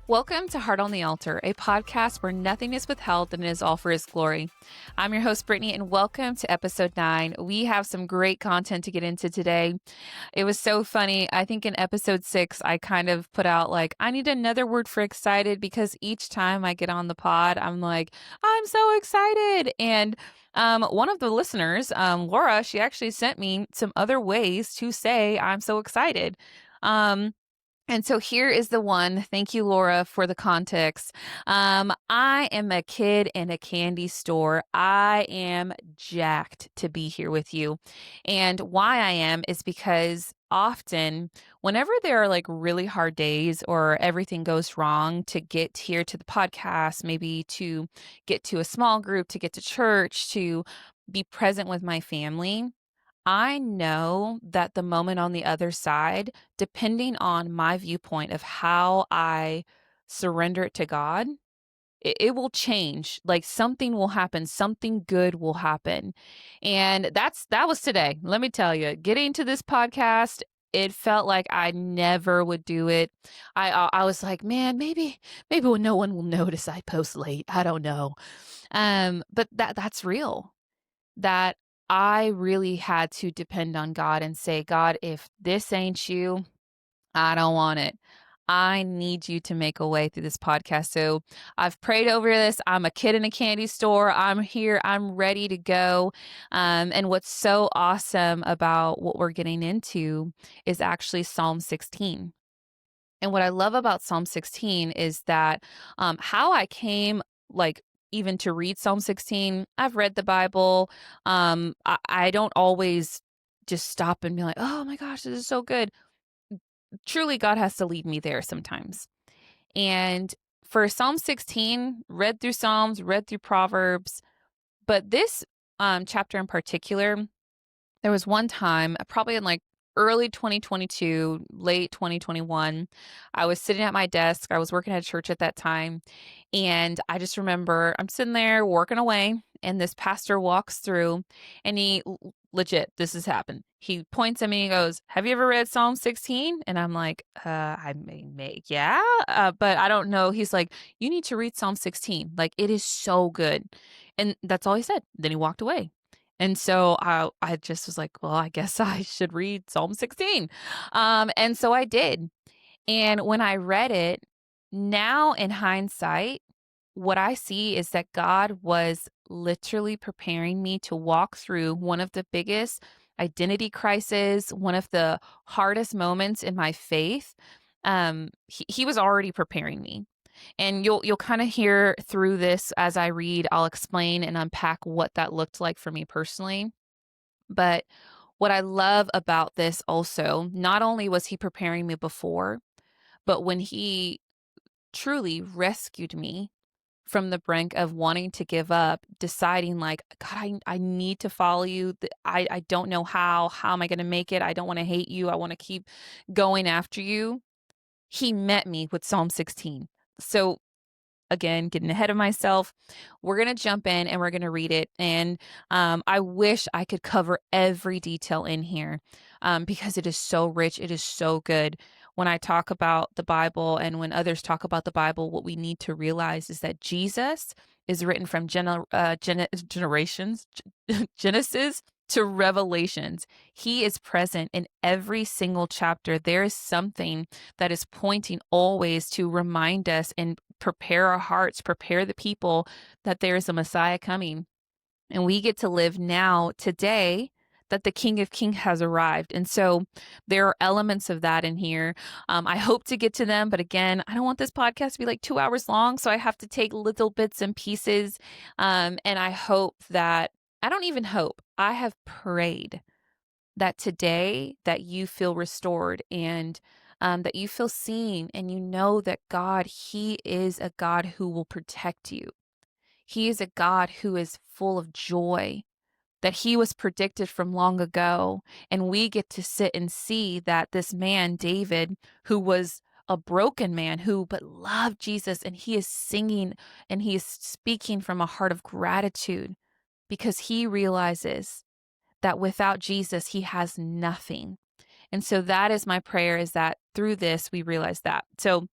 Welcome to Heart on the Altar, a podcast where nothing is withheld and it is all for His glory. I'm your host, Brittani, and welcome to episode 9. We have some great content to get into today. It was so funny. I think in episode 6, I kind of put out I need another word for excited because each time I get on the pod, I'm like, I'm so excited. And one of the listeners, Laura, she actually sent me some other ways to say I'm so excited. And so here is the one. Thank you, Laura, for the context. I am a kid in a candy store. I am jacked to be here with you. And why I am is because often, whenever there are really hard days or everything goes wrong to get here to the podcast, maybe to get to a small group, to get to church, to be present with my family, I know that the moment on the other side, depending on my viewpoint of how I surrender it to God, it will change. Something will happen, something good will happen. And that was today. Let me tell you, getting to this podcast, it felt like I never would do it. I was like, man, maybe no one will notice I post late. I don't know. But that's real. That I really had to depend on God and say, God, if this ain't you, I don't want it. I need you to make a way through this podcast. So I've prayed over this. I'm a kid in a candy store. I'm here. I'm ready to go. And what's so awesome about what we're getting into is actually Psalm 16. And what I love about Psalm 16 is that how I came even to read Psalm 16, I've read the Bible. I don't always just stop and be like, oh my gosh, this is so good. Truly, God has to lead me there sometimes. And for Psalm 16, read through Psalms, read through Proverbs, but this chapter in particular, there was one time, probably in early 2022, late 2021, I was sitting at my desk. I was working at a church at that time. And I just remember I'm sitting there working away, and this pastor walks through, and he legit, this has happened. He points at me and goes, have you ever read Psalm 16? And I'm like, I may, yeah, but I don't know. He's like, you need to read Psalm 16. It is so good. And that's all he said. Then he walked away. And so I just was like, well, I guess I should read Psalm 16. And so I did. And when I read it, now in hindsight, what I see is that God was literally preparing me to walk through one of the biggest identity crises, one of the hardest moments in my faith. He was already preparing me. And you'll kind of hear through this as I read. I'll explain and unpack what that looked like for me personally. But what I love about this also, not only was he preparing me before, but when he truly rescued me from the brink of wanting to give up, deciding God, I need to follow you. I don't know how am I going to make it? I don't want to hate you. I want to keep going after you. He met me with Psalm 16. So again, getting ahead of myself, we're going to jump in and we're going to read it. And I wish I could cover every detail in here because it is so rich. It is so good. When I talk about the Bible and when others talk about the Bible, what we need to realize is that Jesus is written from generations, Genesis to Revelations. He is present in every single chapter. There is something that is pointing always to remind us and prepare our hearts, prepare the people that there is a Messiah coming. And we get to live now, today, that the King of Kings has arrived. And so there are elements of that in here. I hope to get to them. But again, I don't want this podcast to be 2 hours long. So I have to take little bits and pieces. And I hope that, I don't even hope, I have prayed that today that you feel restored and that you feel seen, and you know that God, He is a God who will protect you. He is a God who is full of joy, that He was predicted from long ago. And we get to sit and see that this man, David, who was a broken man but loved Jesus, and he is singing and he is speaking from a heart of gratitude because he realizes that without Jesus, he has nothing. And so that is my prayer, is that through this, we realize that. So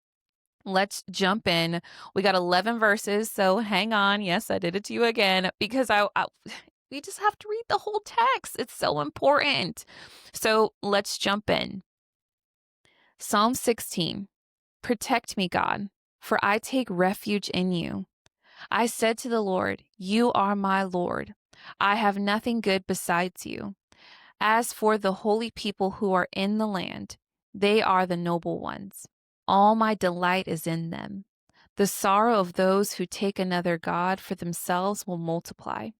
Let's jump in. We got 11 verses, so hang on. Yes, I did it to you again because we just have to read the whole text. It's so important. So let's jump in. Psalm 16. Protect me, God, for I take refuge in you. I said to the Lord, you are my Lord. I have nothing good besides you. As for the holy people who are in the land, they are the noble ones. All my delight is in them. The sorrow of those who take another god for themselves will multiply.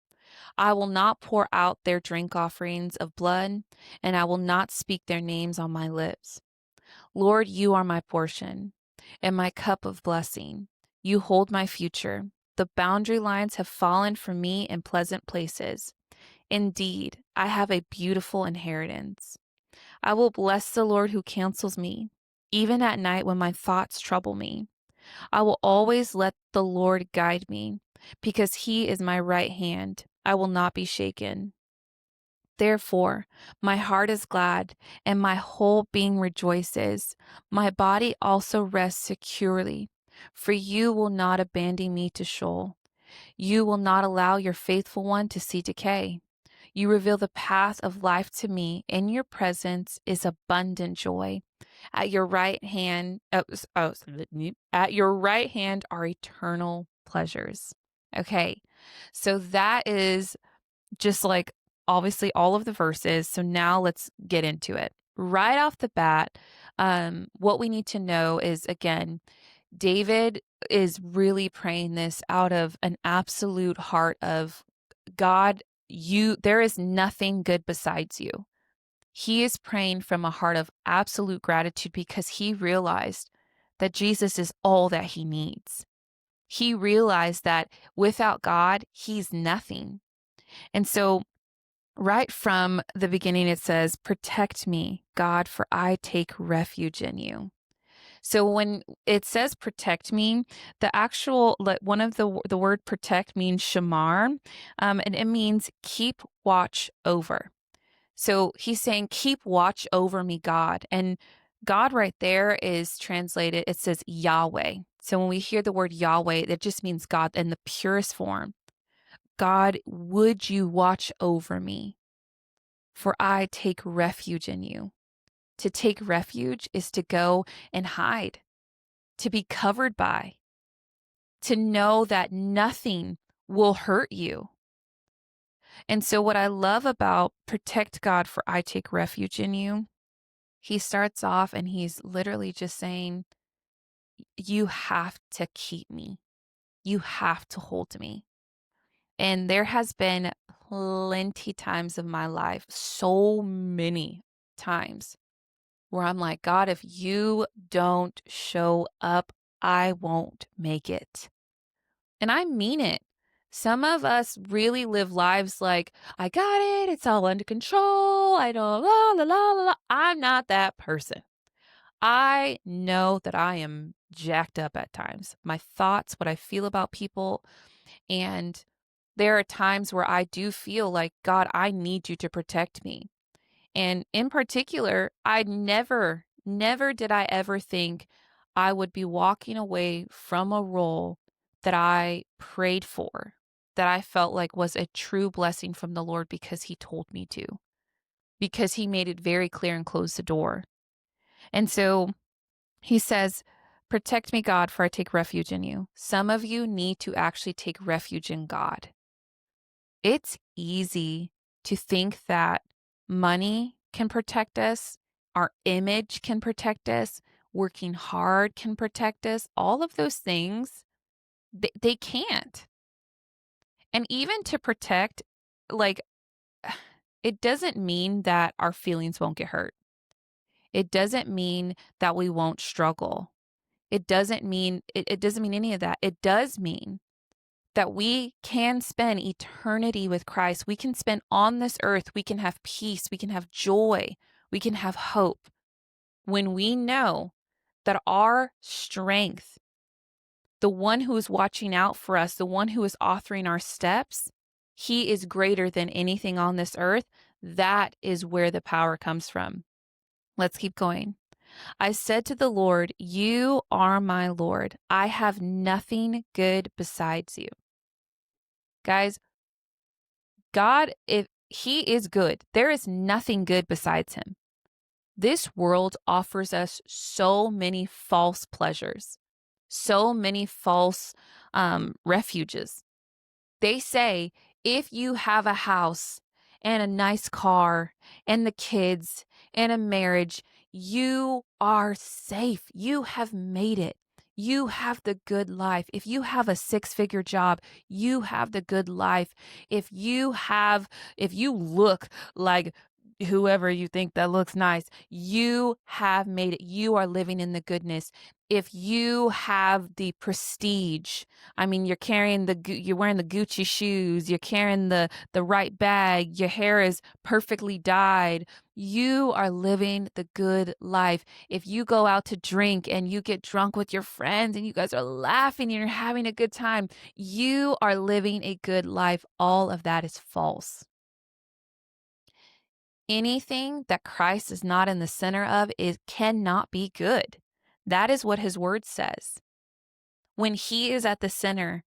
I will not pour out their drink offerings of blood, and I will not speak their names on my lips. Lord, you are my portion and my cup of blessing. You hold my future. The boundary lines have fallen for me in pleasant places. Indeed, I have a beautiful inheritance. I will bless the Lord who counsels me, even at night when my thoughts trouble me. I will always let the Lord guide me, because he is my right hand. I will not be shaken. Therefore, my heart is glad, and my whole being rejoices. My body also rests securely, for you will not abandon me to Sheol. You will not allow your faithful one to see decay. You reveal the path of life to me. In your presence is abundant joy. At your right hand, at your right hand are eternal pleasures. Okay, so that is just like obviously all of the verses. So now let's get into it. Right off the bat, what we need to know is, again, David is really praying this out of an absolute heart of God, there is nothing good besides you. He is praying from a heart of absolute gratitude because he realized that Jesus is all that he needs. He realized that without God, he's nothing. And so right from the beginning, it says, protect me, God, for I take refuge in you. So when it says protect me, the actual, one of the word protect means shamar, and it means keep watch over. So he's saying, keep watch over me, God. And God right there is translated, it says Yahweh. So when we hear the word Yahweh, that just means God in the purest form. God, would you watch over me? For I take refuge in you. To take refuge is to go and hide, to be covered by, to know that nothing will hurt you. And so what I love about protect God, for I take refuge in you, he starts off and he's literally just saying, you have to keep me. You have to hold me. And there has been plenty times of my life, so many times, where I'm like, God, if you don't show up, I won't make it. And I mean it. Some of us really live lives like, I got it. It's all under control. I don't, la, la, la, la, la. I'm not that person. I know that I am jacked up at times. My thoughts, what I feel about people. And there are times where I do feel like, God, I need you to protect me. And in particular, never did I ever think I would be walking away from a role that I prayed for, that I felt like was a true blessing from the Lord because he told me to, because he made it very clear and closed the door. And so he says, protect me, God, for I take refuge in you. Some of you need to actually take refuge in God. It's easy to think that money can protect us, our image can protect us, working hard can protect us. All of those things, they can't. And even to protect, like, it doesn't mean that our feelings won't get hurt. It doesn't mean that we won't struggle. It doesn't mean any of that. It does mean that we can spend eternity with Christ. We can spend on this earth. We can have peace. We can have joy. We can have hope when we know that our strength, the one who is watching out for us, the one who is authoring our steps, he is greater than anything on this earth. That is where the power comes from. Let's keep going. I said to the Lord, "You are my Lord. I have nothing good besides you." Guys, God, if He is good, there is nothing good besides Him. This world offers us so many false pleasures, so many false refuges. They say if you have a house and a nice car and the kids and a marriage, you are safe. You have made it. You have the good life. If you have a six-figure job, you have the good life. If you look like whoever you think that looks nice, you have made it. You are living in the goodness. If you have the prestige, I mean, you're wearing the Gucci shoes, you're carrying the right bag, your hair is perfectly dyed. You are living the good life. If you go out to drink and you get drunk with your friends and you guys are laughing and you're having a good time, you are living a good life. All of that is false. Anything that Christ is not in the center of, it cannot be good. That is what his word says. When he is at the center,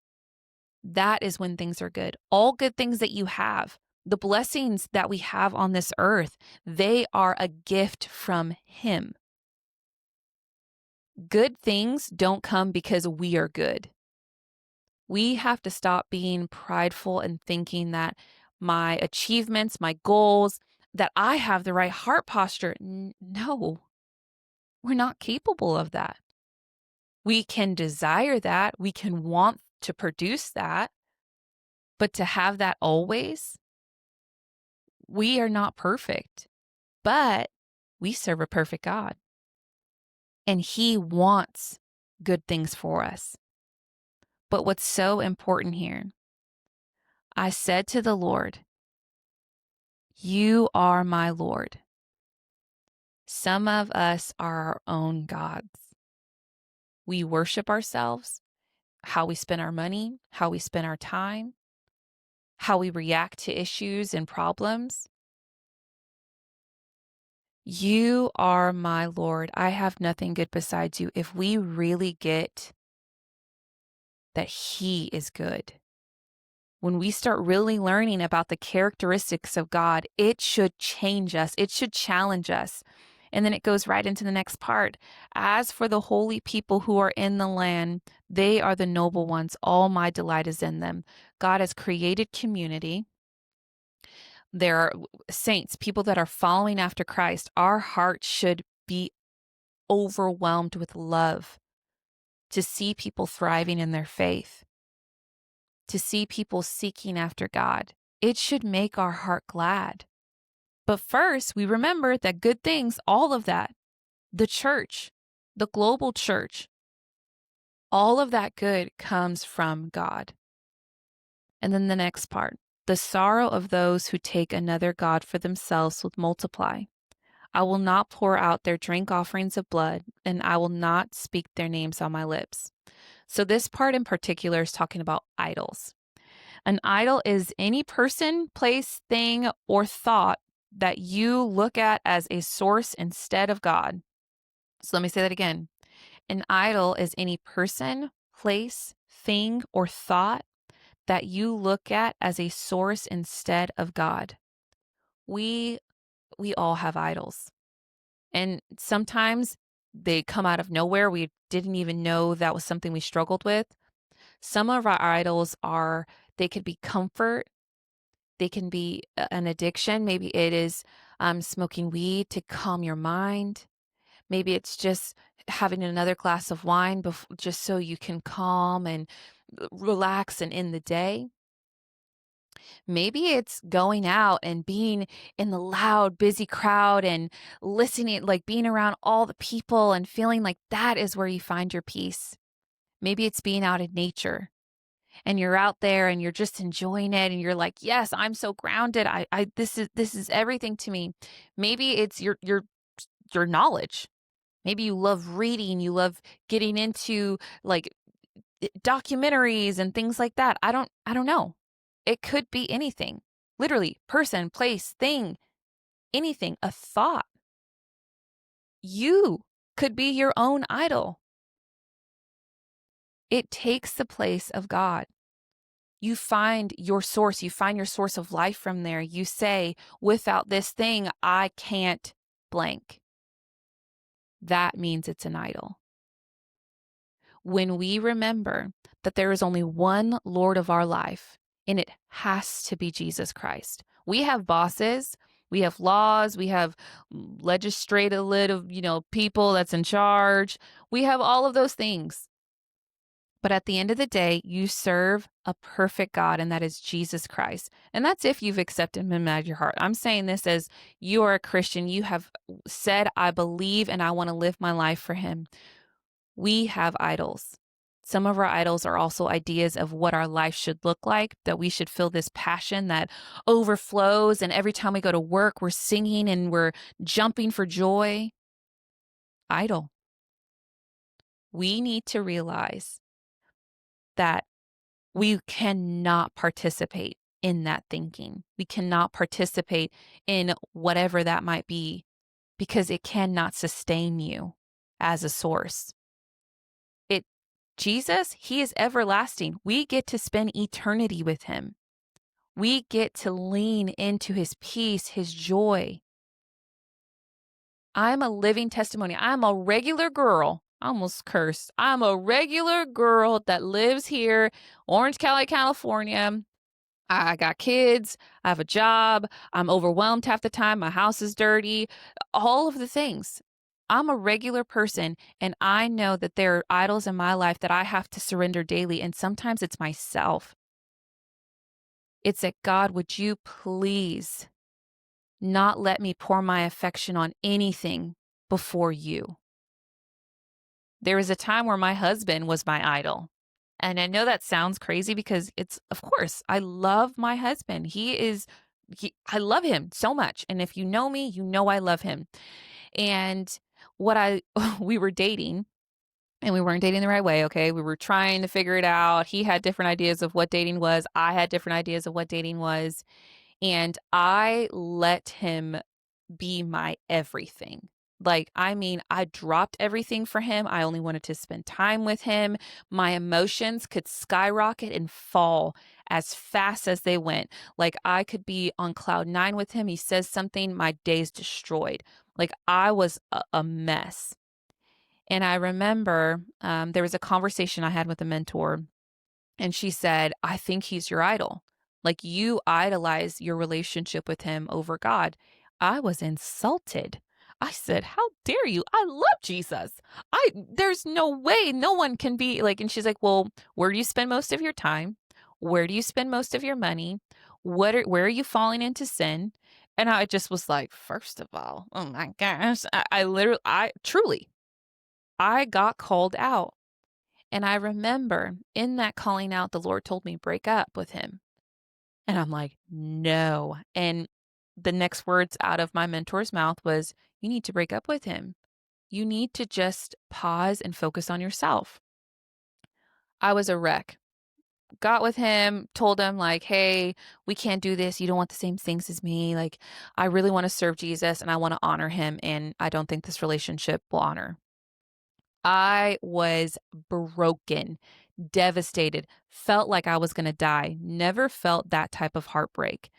that is when things are good. All good things that you have, the blessings that we have on this earth, they are a gift from him. Good things don't come because we are good. We have to stop being prideful and thinking that my achievements, my goals, that I have the right heart posture. No, we're not capable of that. We can desire that. We can want to produce that. But to have that always, we are not perfect. But we serve a perfect God. And he wants good things for us. But what's so important here, I said to the Lord, "You are my Lord." Some of us are our own gods. We worship ourselves, how we spend our money, how we spend our time, how we react to issues and problems. You are my Lord. I have nothing good besides you. If we really get that he is good, when we start really learning about the characteristics of God, it should change us. It should challenge us. And then it goes right into the next part. As for the holy people who are in the land, they are the noble ones. All my delight is in them. God has created community. There are saints, people that are following after Christ. Our hearts should be overwhelmed with love to see people thriving in their faith, to see people seeking after God. It should make our heart glad. But first, we remember that good things, all of that, the church, the global church, all of that good comes from God. And then the next part, the sorrow of those who take another God for themselves will multiply. I will not pour out their drink offerings of blood, and I will not speak their names on my lips. So this part in particular is talking about idols. An idol is any person, place, thing, or thought that you look at as a source instead of God. So let me say that again. An idol is any person, place, thing, or thought that you look at as a source instead of God. We all have idols. And sometimes they come out of nowhere. We didn't even know that was something we struggled with. Some of our idols they could be comfort. They can be an addiction. Maybe it is smoking weed to calm your mind. Maybe it's just having another glass of wine just so you can calm and relax and end the day. Maybe it's going out and being in the loud, busy crowd and listening, like being around all the people and feeling like that is where you find your peace. Maybe it's being out in nature and you're out there and you're just enjoying it and you're like, yes, I'm so grounded. This is everything to me. Maybe it's your knowledge. Maybe you love reading, you love getting into like documentaries and things like that. I don't know. It could be anything. Literally, person, place, thing, anything, a thought. You could be your own idol. It takes the place of God. You find your source. You find your source of life from there. You say, without this thing, I can't blank. That means it's an idol. When we remember that there is only one Lord of our life, and it has to be Jesus Christ. We have bosses, we have laws, we have legislative, people that's in charge. We have all of those things. But at the end of the day, you serve a perfect God, and that is Jesus Christ. And that's if you've accepted him at your heart. I'm saying this as you are a Christian. You have said, I believe and I want to live my life for him. We have idols. Some of our idols are also ideas of what our life should look like, that we should feel this passion that overflows. And every time we go to work, we're singing and we're jumping for joy. Idol. We need to realize that we cannot participate in that thinking. We cannot participate in whatever that might be because it cannot sustain you as a source. Jesus, he is everlasting. We get to spend eternity with him. We get to lean into his peace, his joy. I'm a living testimony. I'm a regular girl. I almost cursed. I'm a regular girl that lives here, Orange County, California. I got kids. I have a job. I'm overwhelmed half the time. My house is dirty. All of the things. I'm a regular person, and I know that there are idols in my life that I have to surrender daily, and sometimes it's myself. It's that, God, would you please not let me pour my affection on anything before you? There was a time where my husband was my idol. And I know that sounds crazy because of course, I love my husband. I love him so much. And if you know me, you know I love him. And we were dating, and we weren't dating the right way, okay? We were trying to figure it out. He had different ideas of what dating was. I had different ideas of what dating was. And I let him be my everything. I dropped everything for him. I only wanted to spend time with him. My emotions could skyrocket and fall as fast as they went. Like, I could be on cloud 9 with him. He says something, my day's destroyed. Like, I was a mess. And I remember there was a conversation I had with a mentor, and she said, I think he's your idol. Like, you idolize your relationship with him over God. I was insulted. I said, how dare you? I love Jesus. There's no way no one can be like, and she's like, well, where do you spend most of your time? Where do you spend most of your money? Where are you falling into sin? And I just was like, first of all, oh my gosh, I got called out. And I remember in that calling out, the Lord told me, break up with him. And I'm like, no. And the next words out of my mentor's mouth was, you need to break up with him. You need to just pause and focus on yourself. I was a wreck. Got with him, told him like, hey, we can't do this. You don't want the same things as me. Like, I really want to serve Jesus and I want to honor him. And I don't think this relationship will honor. I was broken, devastated, felt like I was going to die, never felt that type of heartbreak.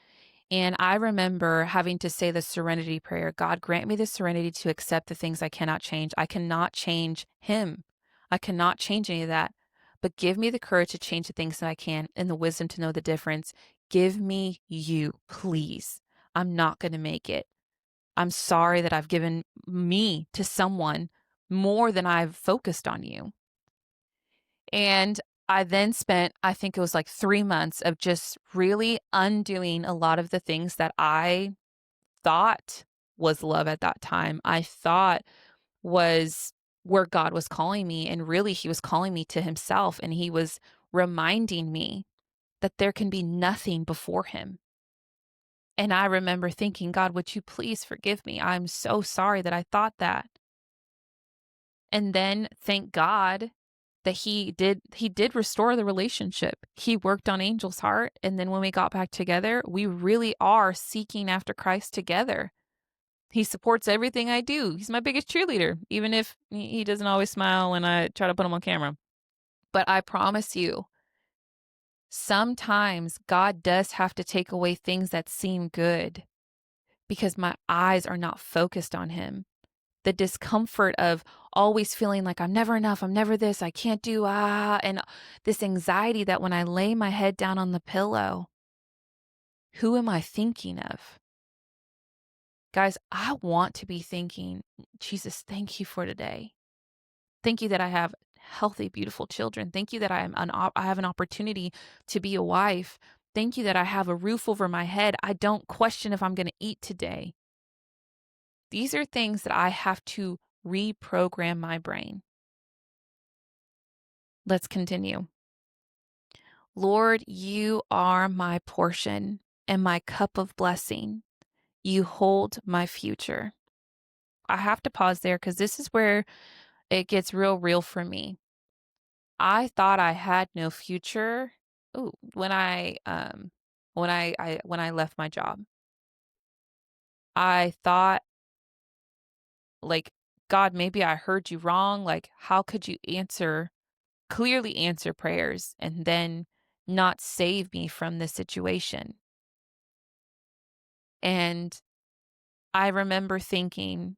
And I remember having to say the serenity prayer, God, grant me the serenity to accept the things I cannot change. I cannot change him. I cannot change any of that. But give me the courage to change the things that I can and the wisdom to know the difference. Give me you, please. I'm not going to make it. I'm sorry that I've given me to someone more than I've focused on you. And I then spent, I think it was like 3 months of just really undoing a lot of the things that I thought was love at that time. I thought was where God was calling me. And really, he was calling me to himself. And he was reminding me that there can be nothing before him. And I remember thinking, God, would you please forgive me? I'm so sorry that I thought that. And then thank God that he did restore the relationship. He worked on Angel's heart. And then when we got back together, we really are seeking after Christ together. He supports everything I do. He's my biggest cheerleader, even if he doesn't always smile when I try to put him on camera. But I promise you, sometimes God does have to take away things that seem good because my eyes are not focused on him. The discomfort of always feeling like I'm never enough, I'm never this, I can't do, and this anxiety that when I lay my head down on the pillow, who am I thinking of? Guys, I want to be thinking, Jesus, thank you for today. Thank you that I have healthy, beautiful children. Thank you that I have an opportunity to be a wife. Thank you that I have a roof over my head. I don't question if I'm going to eat today. These are things that I have to reprogram my brain. Let's continue. Lord, you are my portion and my cup of blessing. You hold my future. I have to pause there because this is where it gets real for me. I thought I had no future. Ooh, when I left my job. I thought, like, God, maybe I heard you wrong. Like, how could you clearly answer prayers and then not save me from this situation? And I remember thinking,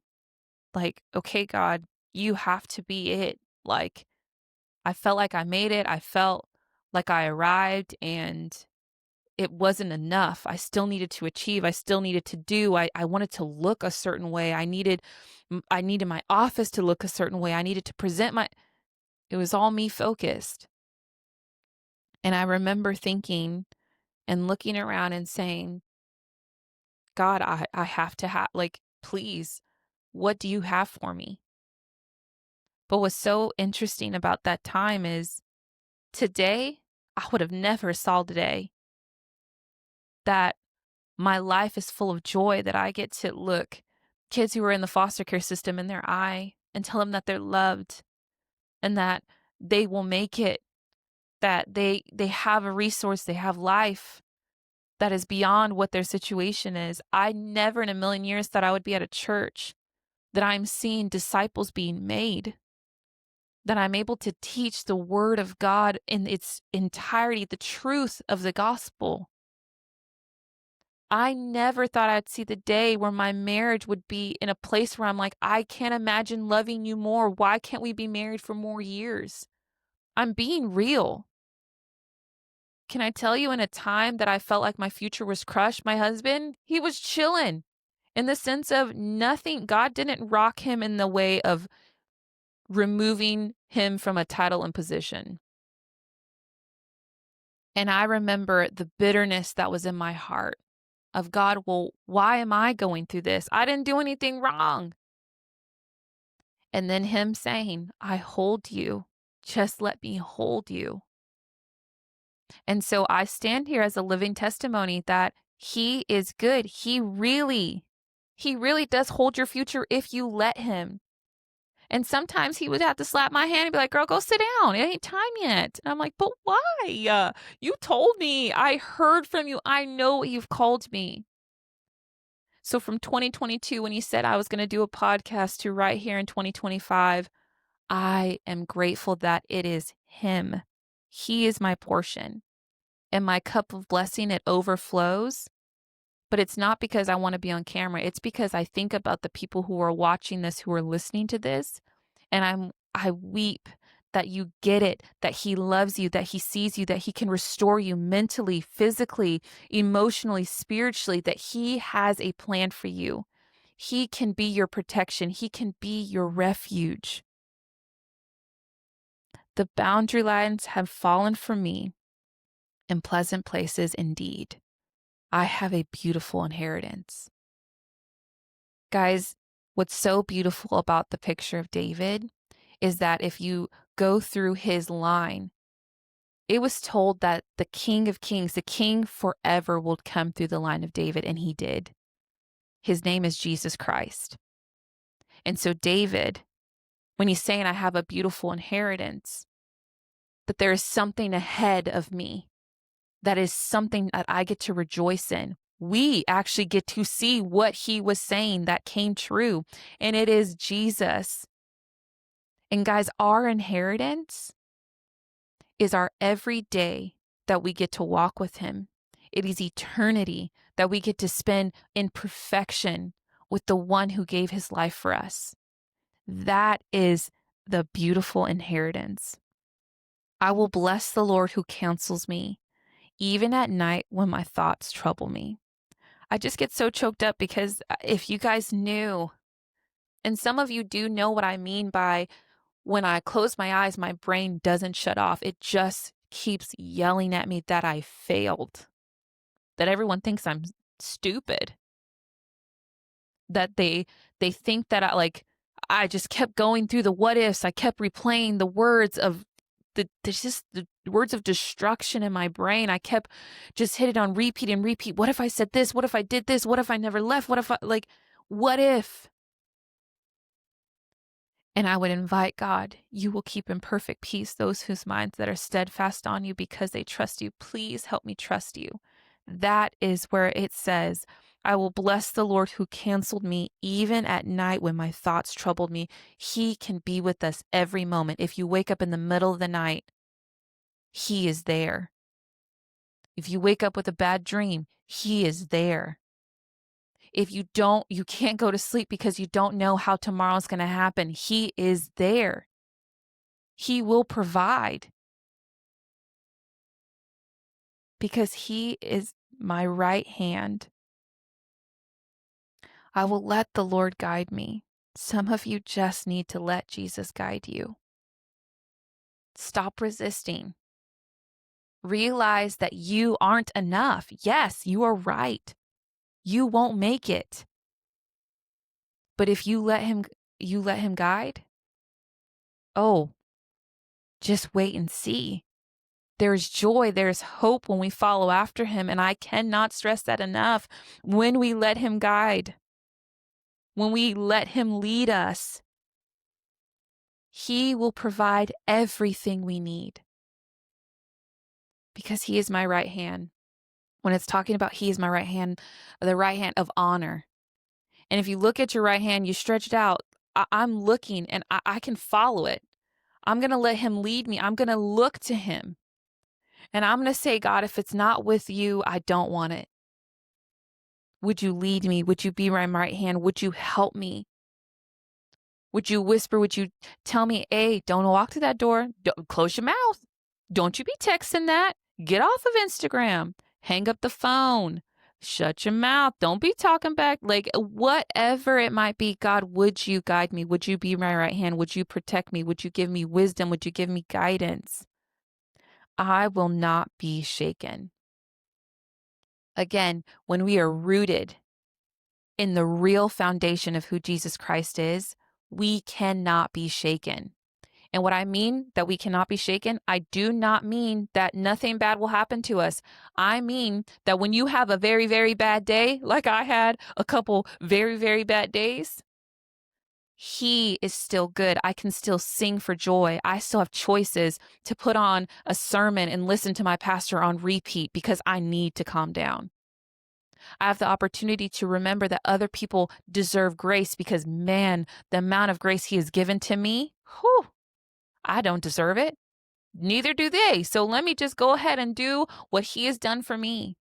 like, okay, God, you have to be it. Like, I felt like I made it. I felt like I arrived and it wasn't enough. I still needed to achieve. I still needed to do. I wanted to look a certain way. I needed my office to look a certain way. I needed to present it was all me focused. And I remember thinking and looking around and saying, God, I have to have, like, please, what do you have for me? But what's so interesting about that time is today, I would have never saw today that my life is full of joy, that I get to look kids who are in the foster care system in their eye and tell them that they're loved and that they will make it, that they have a resource, they have life that is beyond what their situation is. I never in a million years thought I would be at a church that I'm seeing disciples being made, that I'm able to teach the word of God in its entirety, the truth of the gospel. I never thought I'd see the day where my marriage would be in a place where I'm like, I can't imagine loving you more. Why can't we be married for more years? I'm being real. Can I tell you, in a time that I felt like my future was crushed, my husband, he was chilling in the sense of nothing. God didn't rock him in the way of removing him from a title and position. And I remember the bitterness that was in my heart of God, well, why am I going through this? I didn't do anything wrong. And then him saying, I hold you. Just let me hold you. And so I stand here as a living testimony that he is good. He really does hold your future if you let him. And sometimes he would have to slap my hand and be like, girl, go sit down. It ain't time yet. And I'm like, but why? You told me. I heard from you. I know what you've called me. So from 2022, when he said I was going to do a podcast, to right here in 2025, I am grateful that it is him. He is my portion. And my cup of blessing, it overflows. But it's not because I want to be on camera. It's because I think about the people who are watching this, who are listening to this, and I weep that you get it, that he loves you, that he sees you, that he can restore you mentally, physically, emotionally, spiritually, that he has a plan for you. He can be your protection. He can be your refuge. The boundary lines have fallen for me in pleasant places indeed. I have a beautiful inheritance. Guys, what's so beautiful about the picture of David is that if you go through his line, it was told that the King of Kings, the King forever, will come through the line of David, and he did. His name is Jesus Christ. And so David, when he's saying, I have a beautiful inheritance, that there is something ahead of me, that is something that I get to rejoice in. We actually get to see what he was saying that came true, and it is Jesus. And guys, our inheritance is our everyday that we get to walk with him. It is eternity that we get to spend in perfection with the one who gave his life for us. That is the beautiful inheritance. I will bless the Lord who counsels me, even at night when my thoughts trouble me. I just get so choked up because if you guys knew, and some of you do know what I mean by when I close my eyes, my brain doesn't shut off. It just keeps yelling at me that I failed, that everyone thinks I'm stupid, that they think that I just kept going through the what ifs. I kept replaying the words of there's just the words of destruction in my brain. I kept just hit it on repeat and repeat. What if I said this? What if I did this? What if I never left? What if what if? And I would invite God, you will keep in perfect peace those whose minds that are steadfast on you because they trust you. Please help me trust you. That is where it says, I will bless the Lord who counseled me even at night when my thoughts troubled me. He can be with us every moment. If you wake up in the middle of the night, he is there. If you wake up with a bad dream, he is there. If you can't go to sleep because you don't know how tomorrow's going to happen, he is there. He will provide because he is my right hand. I will let the Lord guide me. Some of you just need to let Jesus guide you. Stop resisting. Realize that you aren't enough. Yes, you are right. You won't make it. But if you let him guide, oh, just wait and see. There's joy, there's hope when we follow after him. And I cannot stress that enough. When we let him guide, when we let him lead us, he will provide everything we need. Because he is my right hand. When it's talking about he is my right hand, the right hand of honor. And if you look at your right hand, you stretch it out. I'm looking and I can follow it. I'm going to let him lead me. I'm going to look to him. And I'm going to say, God, if it's not with you, I don't want it. Would you lead me? Would you be my right hand? Would you help me? Would you whisper? Would you tell me, hey, don't walk to that door. Don't, close your mouth. Don't you be texting that. Get off of Instagram. Hang up the phone. Shut your mouth. Don't be talking back. Like whatever it might be, God, would you guide me? Would you be my right hand? Would you protect me? Would you give me wisdom? Would you give me guidance? I will not be shaken. Again, when we are rooted in the real foundation of who Jesus Christ is, we cannot be shaken. And what I mean that we cannot be shaken, I do not mean that nothing bad will happen to us. I mean that when you have a very, very bad day, like I had a couple very, very bad days, he is still good. I can still sing for joy. I still have choices to put on a sermon and listen to my pastor on repeat because I need to calm down. I have the opportunity to remember that other people deserve grace because, man, the amount of grace he has given to me, whew, I don't deserve it. Neither do they. So let me just go ahead and do what he has done for me.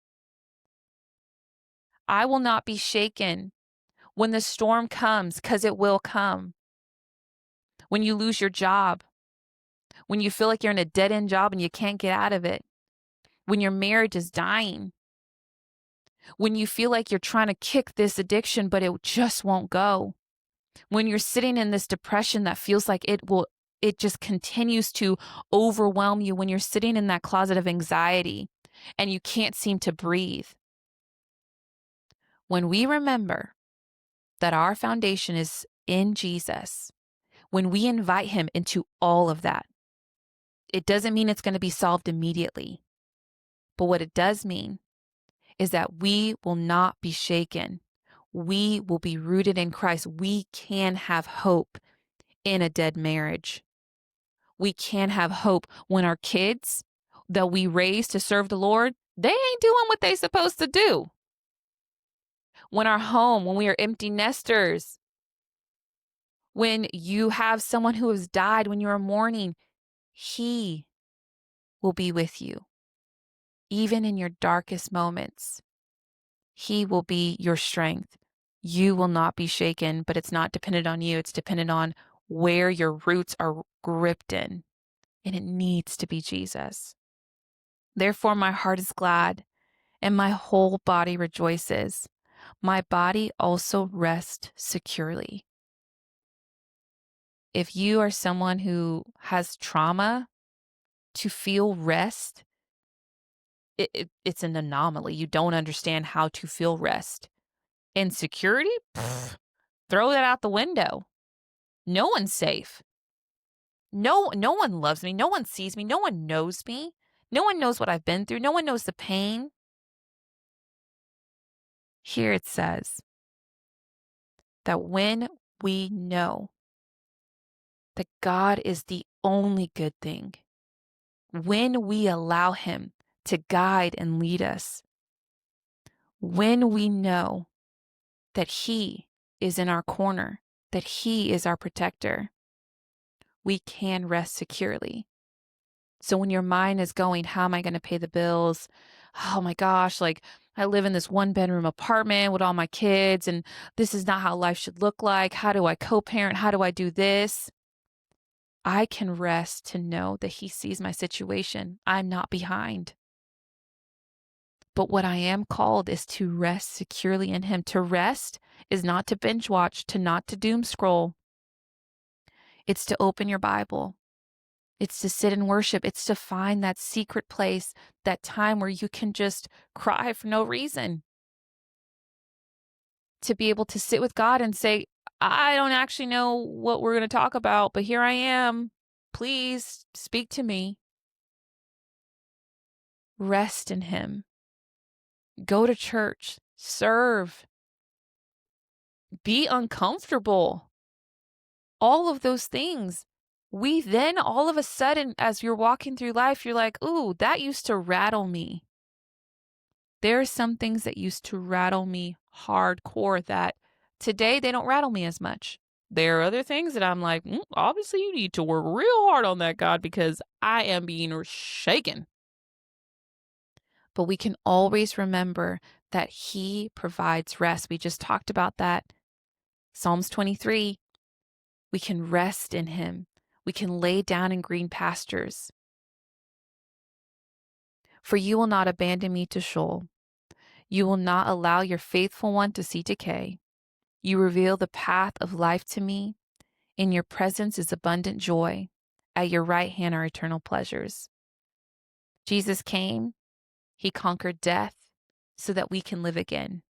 I will not be shaken when the storm comes, because it will come. When you lose your job, when you feel like you're in a dead-end job and you can't get out of it, when your marriage is dying, when you feel like you're trying to kick this addiction, but it just won't go, when you're sitting in this depression that feels like it just continues to overwhelm you, when you're sitting in that closet of anxiety and you can't seem to breathe. When we remember that our foundation is in Jesus, when we invite him into all of that, it doesn't mean it's going to be solved immediately. But what it does mean is that we will not be shaken. We will be rooted in Christ. We can have hope in a dead marriage. We can have hope when our kids that we raise to serve the Lord, they ain't doing what they supposed to do. when our home, when we are empty nesters, when you have someone who has died, when you are mourning, He will be with you. Even in your darkest moments, He will be your strength. You will not be shaken, but it's not dependent on you. It's dependent on where your roots are gripped in, and it needs to be Jesus. Therefore, my heart is glad, and my whole body rejoices. My body also rests securely. If you are someone who has trauma, to feel rest, it's an anomaly. You don't understand how to feel rest. Insecurity? Throw that out the window. No one's safe. No one loves me. No one sees me. No one knows me. No one knows what I've been through. No one knows the pain. Here it says that when we know that God is the only good thing, when we allow Him to guide and lead us, when we know that He is in our corner, that He is our protector, we can rest securely. So when your mind is going, how am I going to pay the bills? Oh my gosh, like I live in this 1-bedroom apartment with all my kids, and this is not how life should look like. How do I co-parent? How do I do this? I can rest to know that He sees my situation. I'm not behind. But what I am called is to rest securely in Him. To rest is not to binge watch, to not to doom scroll. It's to open your Bible. It's to sit and worship. It's to find that secret place, that time where you can just cry for no reason. To be able to sit with God and say, I don't actually know what we're going to talk about, but here I am. Please speak to me. Rest in Him. Go to church. Serve. Be uncomfortable. All of those things. We then all of a sudden, as you're walking through life, you're like, ooh, that used to rattle me. There are some things that used to rattle me hardcore that today they don't rattle me as much. There are other things that I'm like, obviously you need to work real hard on that, God, because I am being shaken. But we can always remember that He provides rest. We just talked about that. Psalms 23, we can rest in Him. We can lay down in green pastures. For you will not abandon me to Sheol. You will not allow your faithful one to see decay. You reveal the path of life to me. In your presence is abundant joy. At your right hand are eternal pleasures. Jesus came. He conquered death so that we can live again.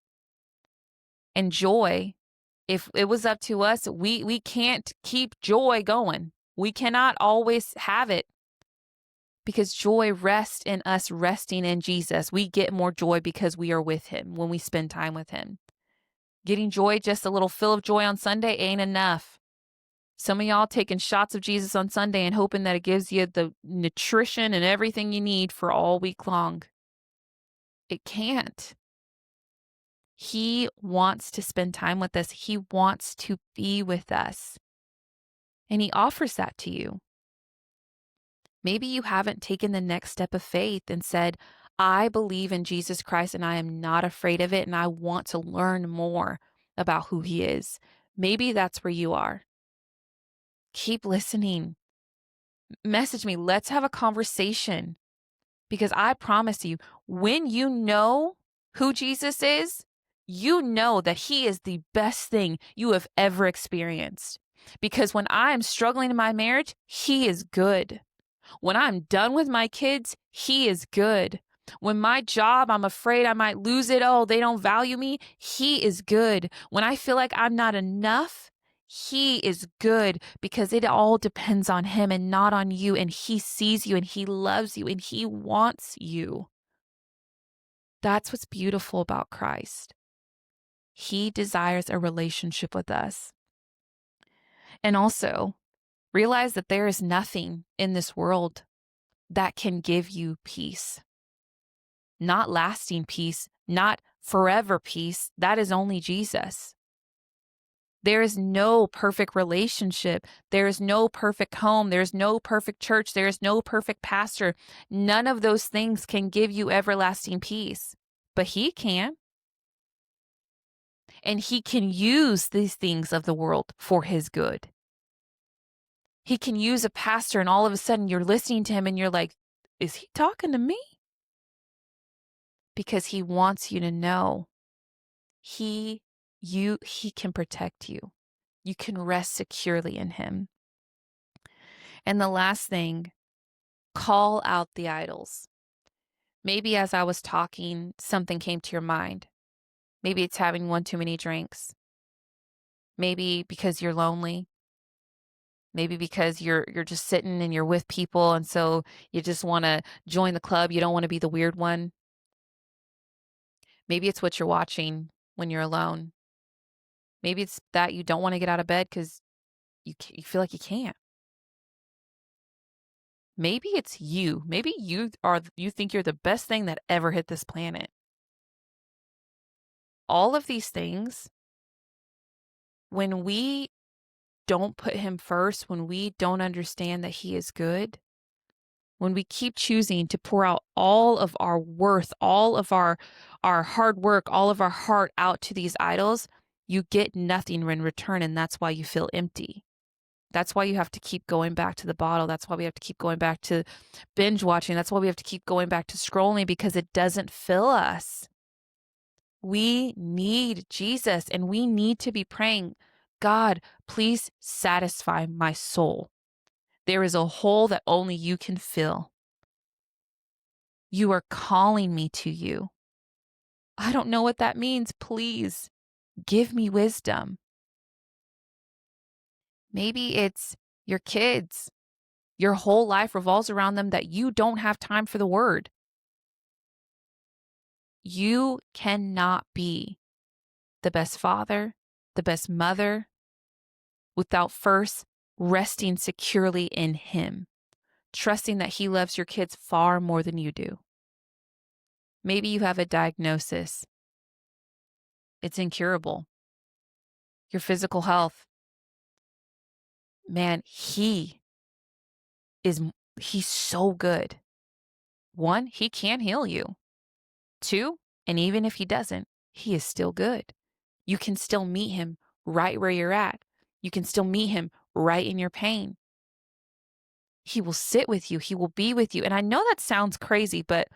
And joy, if it was up to us, we can't keep joy going. We cannot always have it because joy rests in us resting in Jesus. We get more joy because we are with Him when we spend time with Him. Getting joy, just a little fill of joy on Sunday ain't enough. Some of y'all taking shots of Jesus on Sunday and hoping that it gives you the nutrition and everything you need for all week long. It can't. He wants to spend time with us. He wants to be with us. And He offers that to you. Maybe you haven't taken the next step of faith and said, I believe in Jesus Christ and I am not afraid of it and I want to learn more about who He is. Maybe that's where you are. Keep listening. Message me. Let's have a conversation. Because I promise you, when you know who Jesus is, you know that He is the best thing you have ever experienced. Because when I am struggling in my marriage, He is good. When I'm done with my kids, He is good. When my job, I'm afraid I might lose it. Oh, they don't value me. He is good. When I feel like I'm not enough, He is good because it all depends on Him and not on you. And He sees you and He loves you and He wants you. That's what's beautiful about Christ. He desires a relationship with us. And also, realize that there is nothing in this world that can give you peace. Not lasting peace, not forever peace. That is only Jesus. There is no perfect relationship. There is no perfect home. There is no perfect church. There is no perfect pastor. None of those things can give you everlasting peace, but He can. And He can use these things of the world for His good. He can use a pastor, and all of a sudden you're listening to him and you're like, is he talking to me? Because He wants you to know He can protect you. You can rest securely in Him. And the last thing, call out the idols. Maybe as I was talking, something came to your mind. Maybe it's having one too many drinks. Maybe because you're lonely. Maybe because you're just sitting and you're with people, and so you just want to join the club. You don't want to be the weird one. Maybe it's what you're watching when you're alone. Maybe it's that you don't want to get out of bed because you feel like you can't. Maybe it's you. Maybe you think you're the best thing that ever hit this planet. All of these things, when we don't put Him first, when we don't understand that He is good, when we keep choosing to pour out all of our worth, all of our hard work, all of our heart out to these idols, you get nothing in return, and that's why you feel empty. That's why you have to keep going back to the bottle. That's why we have to keep going back to binge watching. That's why we have to keep going back to scrolling, because it doesn't fill us. We need Jesus, and we need to be praying, God, please satisfy my soul. There is a hole that only You can fill. You are calling me to You. I don't know what that means. Please give me wisdom. Maybe it's your kids. Your whole life revolves around them, that you don't have time for the Word. You cannot be the best father, the best mother, without first resting securely in Him, trusting that He loves your kids far more than you do. Maybe you have a diagnosis. It's incurable. Your physical health. Man, He's so good. 1, He can heal you. 2, and even if He doesn't, He is still good. You can still meet Him right where you're at. You can still meet Him right in your pain. He will sit with you. He will be with you. And I know that sounds crazy, but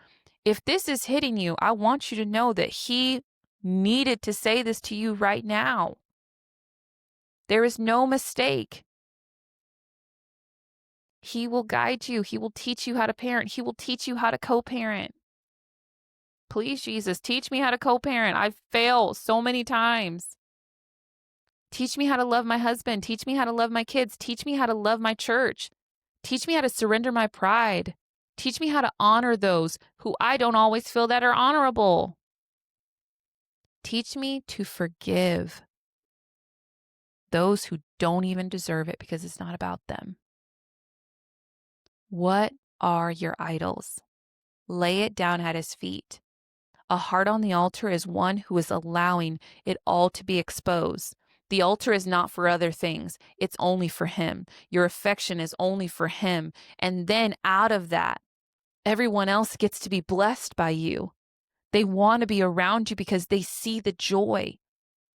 if this is hitting you, I want you to know that He needed to say this to you right now. There is no mistake. He will guide you. He will teach you how to parent. He will teach you how to co-parent. Please, Jesus, teach me how to co-parent. I fail so many times. Teach me how to love my husband. Teach me how to love my kids. Teach me how to love my church. Teach me how to surrender my pride. Teach me how to honor those who I don't always feel that are honorable. Teach me to forgive those who don't even deserve it, because it's not about them. What are your idols? Lay it down at His feet. A heart on the altar is one who is allowing it all to be exposed. The altar is not for other things. It's only for Him. Your affection is only for Him. And then out of that, everyone else gets to be blessed by you. They want to be around you because they see the joy.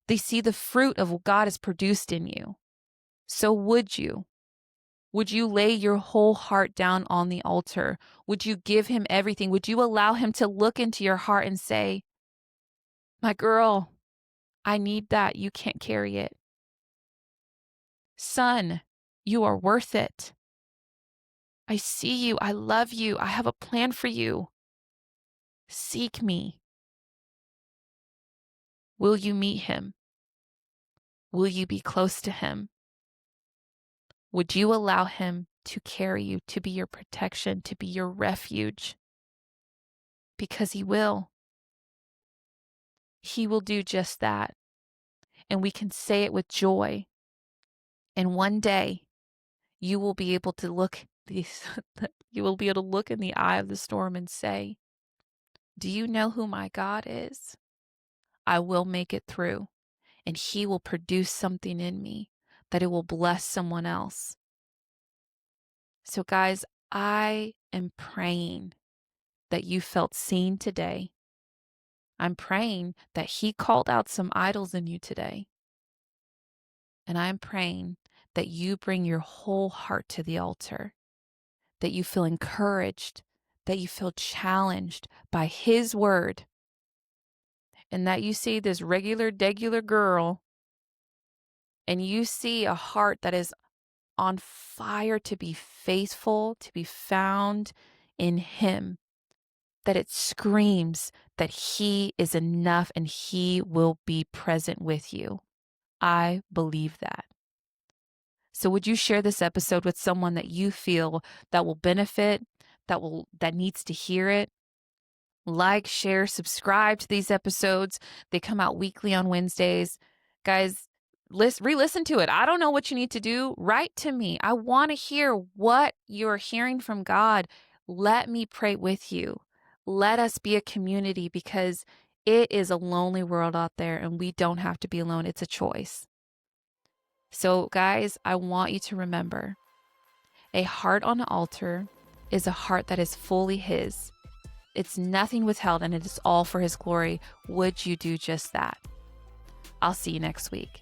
They see the fruit of what God has produced in you. So would you lay your whole heart down on the altar? Would you give Him everything? Would you allow Him to look into your heart and say, my girl, I need that. You can't carry it. Son, you are worth it. I see you. I love you. I have a plan for you. Seek me. Will you meet Him? Will you be close to Him? Would you allow Him to carry you, to be your protection, to be your refuge? Because He will. He will do just that. And we can say it with joy. And one day, you will be able to look you will be able to look in the eye of the storm and say, do you know who my God is? I will make it through, and He will produce something in me that it will bless someone else. So guys, I am praying that you felt seen today. I'm praying that He called out some idols in you today. And I'm praying that you bring your whole heart to the altar, that you feel encouraged, that you feel challenged by His word, and that you see this degular girl and you see a heart that is on fire to be faithful, to be found in Him, that it screams that He is enough and He will be present with you. I believe that. So would you share this episode with someone that you feel that will benefit, that needs to hear it? Like, share, subscribe to these episodes. They come out weekly on Wednesdays. Guys, re-listen to it. I don't know what you need to do. Write to me. I want to hear what you're hearing from God. Let me pray with you. Let us be a community, because it is a lonely world out there and we don't have to be alone. It's a choice. So guys, I want you to remember, a heart on the altar is a heart that is fully His. It's nothing withheld, and it is all for His glory. Would you do just that? I'll see you next week.